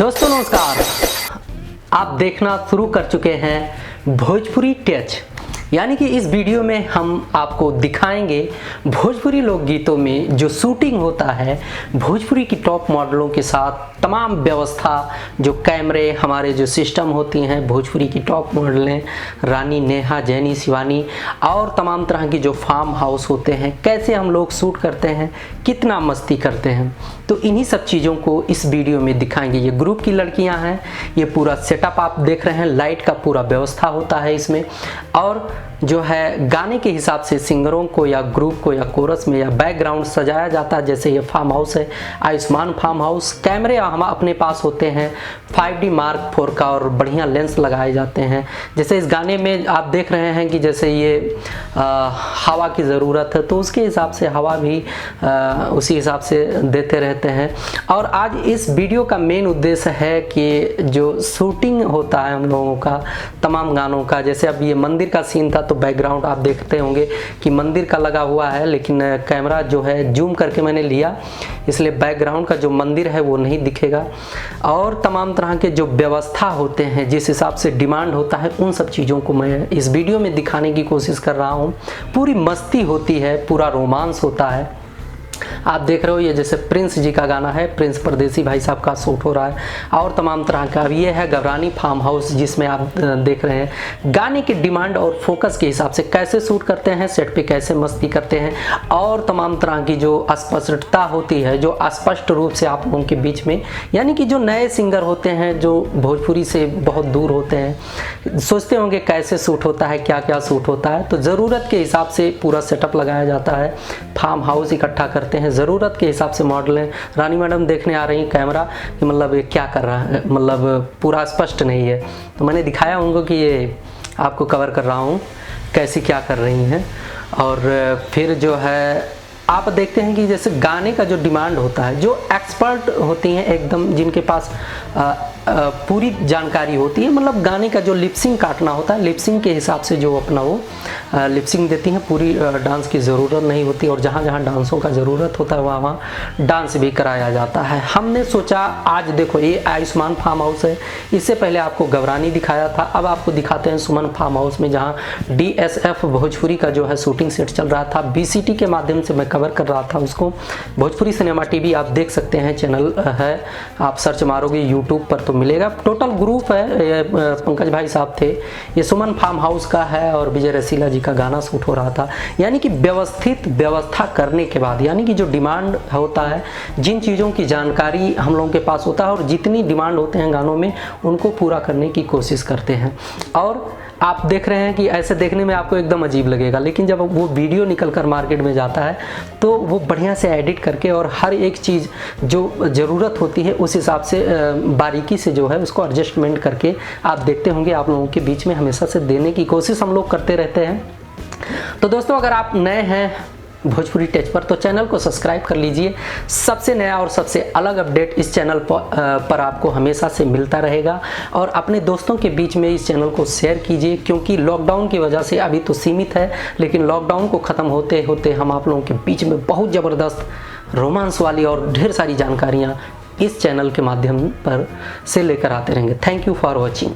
दोस्तों नमस्कार। आप देखना शुरू कर चुके हैं भोजपुरी टच, यानी कि इस वीडियो में हम आपको दिखाएंगे भोजपुरी लोकगीतों में जो शूटिंग होता है भोजपुरी की टॉप मॉडलों के साथ तमाम व्यवस्था, जो कैमरे, हमारे जो सिस्टम होती हैं भोजपुरी की टॉप मॉडलें रानी, नेहा, जैनी, शिवानी और तमाम तरह की जो फार्म हाउस होते हैं, कैसे हम लोग शूट करते हैं, कितना मस्ती करते हैं, तो इन्हीं सब चीज़ों को इस वीडियो में दिखाएंगे। ये ग्रुप की लड़कियां हैं, ये पूरा सेटअप आप देख रहे हैं, लाइट का पूरा व्यवस्था होता है इसमें, और जो है गाने के हिसाब से सिंगरों को या ग्रुप को या कोरस में या बैकग्राउंड सजाया जाता है। जैसे ये फार्म हाउस है आयुष्मान फार्म हाउस, कैमरे हम अपने पास होते हैं 5D Mark 4 का और बढ़िया लेंस लगाए जाते हैं। जैसे इस गाने में आप देख रहे हैं कि जैसे ये हवा की ज़रूरत है तो उसके हिसाब से हवा भी उसी हिसाब से देते रहते हैं। और आज इस वीडियो का मेन उद्देश्य है कि जो शूटिंग होता है हम लोगों का तमाम गानों का, जैसे अब ये मंदिर का सीन था तो बैकग्राउंड आप देखते होंगे कि मंदिर का लगा हुआ है, लेकिन कैमरा जो है जूम करके मैंने लिया इसलिए बैकग्राउंड का जो मंदिर है वो नहीं दिखेगा। और तमाम तरह के जो व्यवस्था होते हैं, जिस हिसाब से डिमांड होता है, उन सब चीज़ों को मैं इस वीडियो में दिखाने की कोशिश कर रहा हूँ। पूरी मस्ती होती है, पूरा रोमांस होता है। आप देख रहे हो ये जैसे प्रिंस जी का गाना है, प्रिंस परदेसी भाई साहब का शूट हो रहा है और तमाम तरह का। अब ये है गवरानी फार्म हाउस जिसमें आप देख रहे हैं गाने के डिमांड और फोकस के हिसाब से कैसे शूट करते हैं, सेट पे कैसे मस्ती करते हैं और तमाम तरह की जो अस्पष्टता होती है, जो अस्पष्ट रूप से आप लोगों के बीच में, यानी कि जो नए सिंगर होते हैं जो भोजपुरी से बहुत दूर होते हैं, सोचते होंगे कैसे शूट होता है, क्या क्या शूट होता है, तो ज़रूरत के हिसाब से पूरा सेटअप लगाया जाता है। फार्म हाउस इकट्ठा करते हैं, ज़रूरत के हिसाब से मॉडलें। रानी मैडम देखने आ रही हैं कैमरा कि मतलब ये क्या कर रहा है, मतलब पूरा स्पष्ट नहीं है, तो मैंने दिखाया उनको कि ये आपको कवर कर रहा हूँ कैसी क्या कर रही हैं। और फिर जो है आप देखते हैं कि जैसे गाने का जो डिमांड होता है, जो एक्सपर्ट होती हैं एकदम, जिनके पास पूरी जानकारी होती है, मतलब गाने का जो लिपसिंग काटना होता है, लिपसिंग के हिसाब से जो अपना वो लिपसिंग देती हैं, पूरी डांस की ज़रूरत नहीं होती और जहाँ जहाँ डांसों का ज़रूरत होता है वहाँ वहाँ डांस भी कराया जाता है। हमने सोचा आज देखो ये आयुष्मान फार्म हाउस है, इससे पहले आपको गवरानी दिखाया था, अब आपको दिखाते हैं सुमन फार्म हाउस में जहाँ DSF भोजपुरी का जो है शूटिंग सेट चल रहा था। BCT के माध्यम से मैं कवर कर रहा था उसको। भोजपुरी सिनेमा TV आप देख सकते हैं, चैनल है, आप सर्च मारोगे यूट्यूब पर तो मिलेगा। टोटल ग्रुप है, ये पंकज भाई साहब थे, ये सुमन फार्म हाउस का है और विजय रसीला जी का गाना शूट हो रहा था। यानी कि व्यवस्थित व्यवस्था करने के बाद, यानी कि जो डिमांड होता है, जिन चीज़ों की जानकारी हम लोगों के पास होता है और जितनी डिमांड होते हैं गानों में उनको पूरा करने की कोशिश करते हैं। और आप देख रहे हैं कि ऐसे देखने में आपको एकदम अजीब लगेगा, लेकिन जब वो वीडियो निकल कर मार्केट में जाता है तो वो बढ़िया से एडिट करके और हर एक चीज़ जो ज़रूरत होती है उस हिसाब से बारीकी से जो है उसको एडजस्टमेंट करके आप देखते होंगे आप लोगों के बीच में हमेशा से देने की कोशिश हम लोग करते रहते हैं। तो दोस्तों अगर आप नए हैं भोजपुरी टच पर तो चैनल को सब्सक्राइब कर लीजिए। सबसे नया और सबसे अलग अपडेट इस चैनल पर आपको हमेशा से मिलता रहेगा और अपने दोस्तों के बीच में इस चैनल को शेयर कीजिए, क्योंकि लॉकडाउन की वजह से अभी तो सीमित है, लेकिन लॉकडाउन को ख़त्म होते होते हम आप लोगों के बीच में बहुत ज़बरदस्त रोमांस वाली और ढेर सारी जानकारियाँ इस चैनल के माध्यम पर से लेकर आते रहेंगे। Thank you for watching.